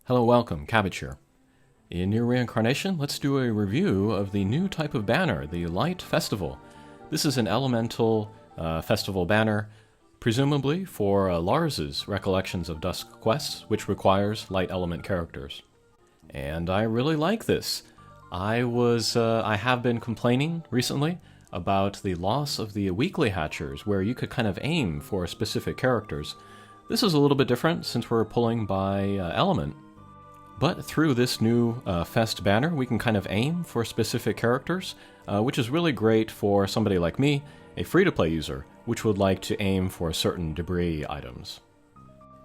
Hello, welcome, Cabbage here. In Nier Reincarnation, let's do a review of the new type of banner, the Light Festival. This is an elemental festival banner, presumably for Lars's Recollections of Dusk quests, which requires light element characters. And I really like this. I have been complaining recently about the loss of the weekly hatchers, where you could kind of aim for specific characters. This is a little bit different since we're pulling by element. But through this new Fest banner, we can kind of aim for specific characters, which is really great for somebody like me, a free-to-play user, which would like to aim for certain debris items.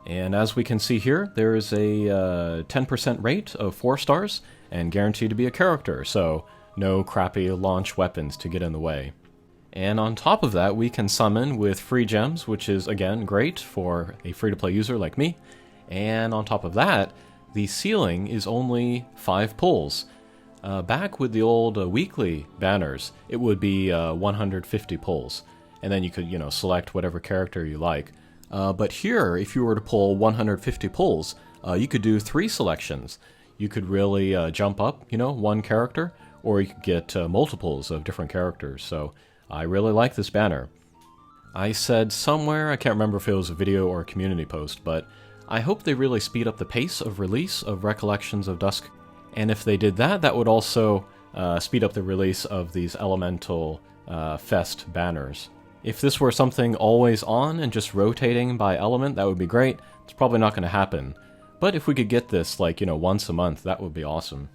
And as we can see here, there is a 10% rate of 4 stars, and guaranteed to be a character, so no crappy launch weapons to get in the way. And on top of that, we can summon with free gems, which is, again, great for a free-to-play user like me. And on top of that, the ceiling is only 5 pulls. Back with the old weekly banners, it would be 150 pulls. And then you could, select whatever character you like. But here, if you were to pull 150 pulls, you could do 3 selections. You could really jump up, one character, or you could get multiples of different characters. So I really like this banner. I said somewhere, I can't remember if it was a video or a community post, but I hope they really speed up the pace of release of Recollections of Dusk, and if they did that, that would also speed up the release of these Elemental Fest banners. If this were something always on and just rotating by element, that would be great. It's probably not going to happen. But if we could get this, once a month, that would be awesome.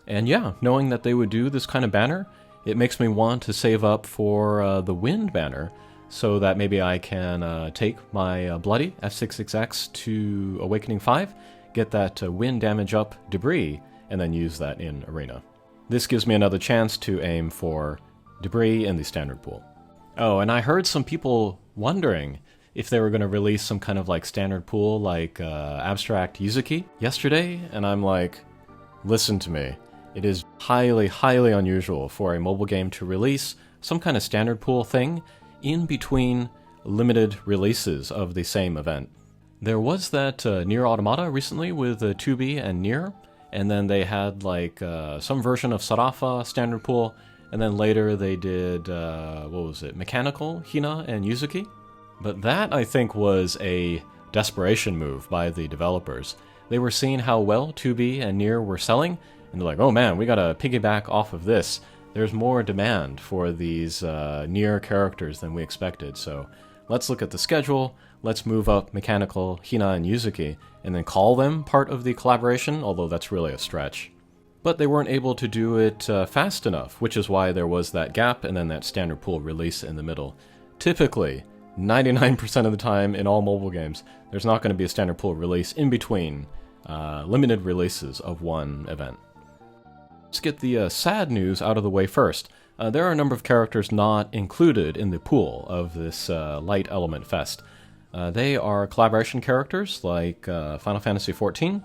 And yeah, knowing that they would do this kind of banner, it makes me want to save up for the Wind banner, so that maybe I can take my Bloody F66X to Awakening 5, get that wind damage up debris, and then use that in Arena. This gives me another chance to aim for debris in the standard pool. Oh, and I heard some people wondering if they were going to release some kind of standard pool like Abstract Yuzuki yesterday, and I'm like, listen to me. It is highly, highly unusual for a mobile game to release some kind of standard pool thing in between limited releases of the same event. There was that Nier Automata recently with 2B and Nier, and then they had some version of Sarafa standard pool, and then later they did, Mechanical, Hina, and Yuzuki. But that, I think, was a desperation move by the developers. They were seeing how well 2B and Nier were selling, and they're like, oh man, we gotta piggyback off of this. There's more demand for these Nier characters than we expected, so let's look at the schedule, let's move up Mechanical, Hina, and Yuzuki, and then call them part of the collaboration, although that's really a stretch. But they weren't able to do it fast enough, which is why there was that gap and then that standard pool release in the middle. Typically, 99% of the time in all mobile games, there's not going to be a standard pool release in between limited releases of one event. Let's get the sad news out of the way first. There are a number of characters not included in the pool of this Light Element Fest. They are collaboration characters like Final Fantasy XIV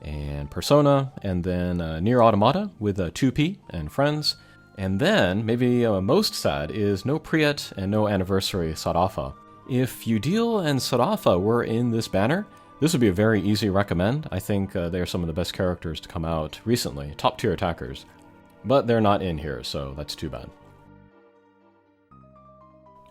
and Persona, and then Nier Automata with 2P and friends. And then, maybe most sad, is no Priet and no Anniversary Sarafa. If Udil and Sarafa were in this banner, this would be a very easy recommend. I think they're some of the best characters to come out recently, top tier attackers. But they're not in here, so that's too bad.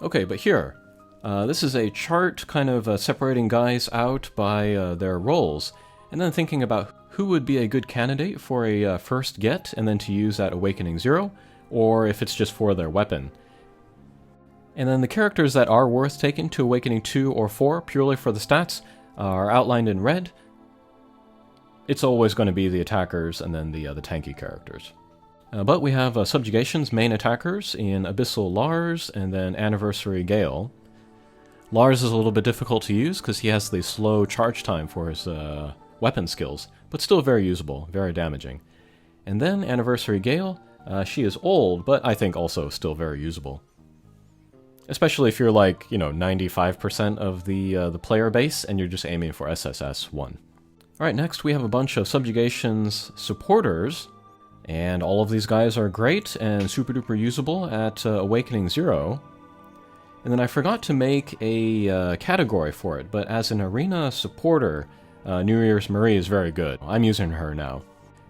Okay, but here, this is a chart kind of separating guys out by their roles, and then thinking about who would be a good candidate for a first get, and then to use at Awakening 0, or if it's just for their weapon. And then the characters that are worth taking to Awakening 2 or 4, purely for the stats, are outlined in red. It's always going to be the attackers and then the tanky characters. But we have Subjugation's main attackers in Abyssal Lars and then Anniversary Gale. Lars is a little bit difficult to use because he has the slow charge time for his weapon skills, but still very usable, very damaging. And then Anniversary Gale, she is old, but I think also still very usable. Especially if you're 95% of the player base and you're just aiming for SSS 1. Alright, next we have a bunch of Subjugation's supporters, and all of these guys are great and super duper usable at Awakening 0. And then I forgot to make a category for it, but as an arena supporter, New Year's Marie is very good. I'm using her now.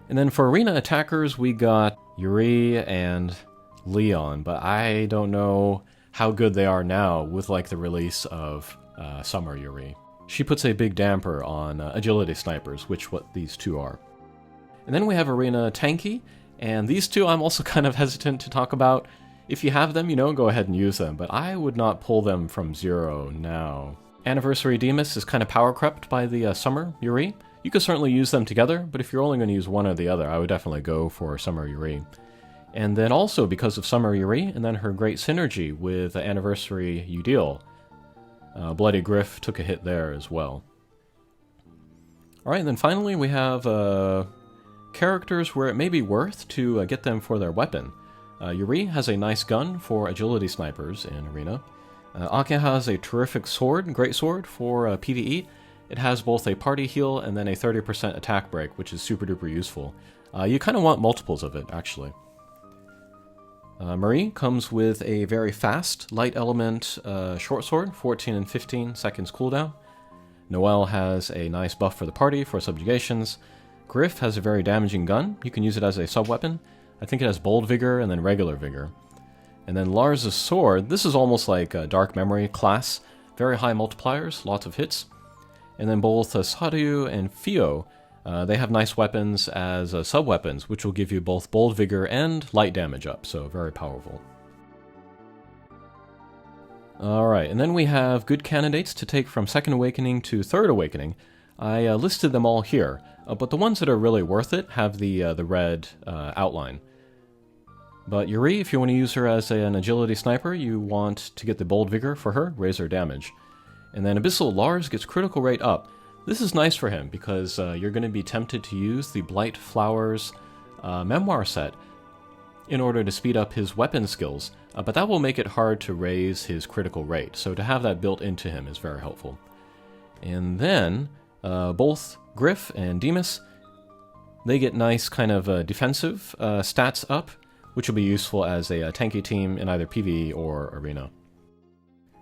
And then for arena attackers, we got Yuri and Leon, but I don't know how good they are now with like the release of Summer Yuri. She puts a big damper on agility snipers, which what these two are. And then we have Arena Tanky, and these two I'm also kind of hesitant to talk about. If you have them, go ahead and use them, but I would not pull them from 0 now. Anniversary Demas is kind of power crept by the Summer Yuri. You could certainly use them together, but if you're only going to use one or the other, I would definitely go for Summer Yuri. And then also, because of Summer Yuri, and then her great synergy with Anniversary Udil, Bloody Griff took a hit there as well. Alright, and then finally we have characters where it may be worth to get them for their weapon. Yuri has a nice gun for agility snipers in Arena. Ake has a terrific sword, great sword for PvE. It has both a party heal and then a 30% attack break, which is super duper useful. You kind of want multiples of it, actually. Marie comes with a very fast light element short sword, 14 and 15 seconds cooldown. Noelle has a nice buff for the party for subjugations. Griff has a very damaging gun. You can use it as a sub-weapon. I think it has bold vigor and then regular vigor. And then Lars' sword, this is almost like a Dark Memory class. Very high multipliers, lots of hits. And then both Sadhu and Fio, they have nice weapons as sub-weapons, which will give you both bold vigor and light damage up, so very powerful. Alright, and then we have good candidates to take from Second Awakening to Third Awakening. I listed them all here, but the ones that are really worth it have the red outline. But Yuri, if you want to use her as an agility sniper, you want to get the bold vigor for her, raise her damage. And then Abyssal Lars gets critical rate up. This is nice for him because you're going to be tempted to use the Blight Flowers memoir set in order to speed up his weapon skills, but that will make it hard to raise his critical rate, so to have that built into him is very helpful. And then both Griff and Demas, they get nice kind of defensive stats up, which will be useful as a tanky team in either PvE or Arena.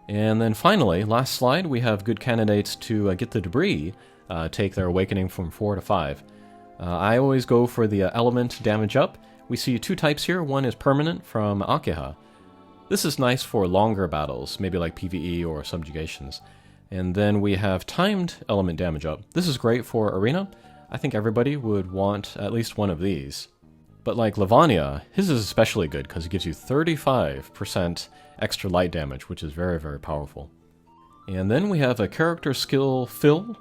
And then finally, last slide, we have good candidates to get the debris, take their awakening from 4 to 5. I always go for the element damage up. We see two types here. One is permanent from Akeha. This is nice for longer battles, maybe like PvE or subjugations. And then we have timed element damage up. This is great for Arena. I think everybody would want at least one of these. But like Lavania, his is especially good because it gives you 35% extra light damage, which is very, very powerful. And then we have a character skill fill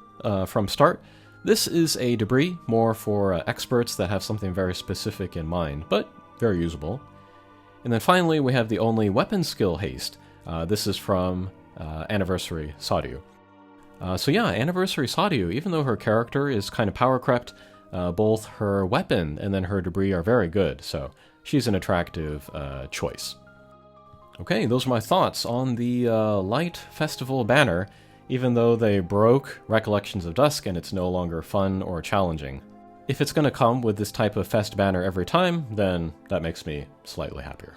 from start. This is a debris, more for experts that have something very specific in mind, but very usable. And then finally, we have the only weapon skill haste. This is from Anniversary Sadhu. So yeah, Anniversary Sadhu, even though her character is kind of power crept, both her weapon and then her debris are very good, so she's an attractive choice. Okay, those are my thoughts on the Light Festival banner, even though they broke Recollections of Dusk and it's no longer fun or challenging. If it's going to come with this type of fest banner every time, then that makes me slightly happier.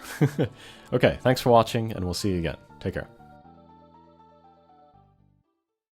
Okay, thanks for watching, and we'll see you again. Take care.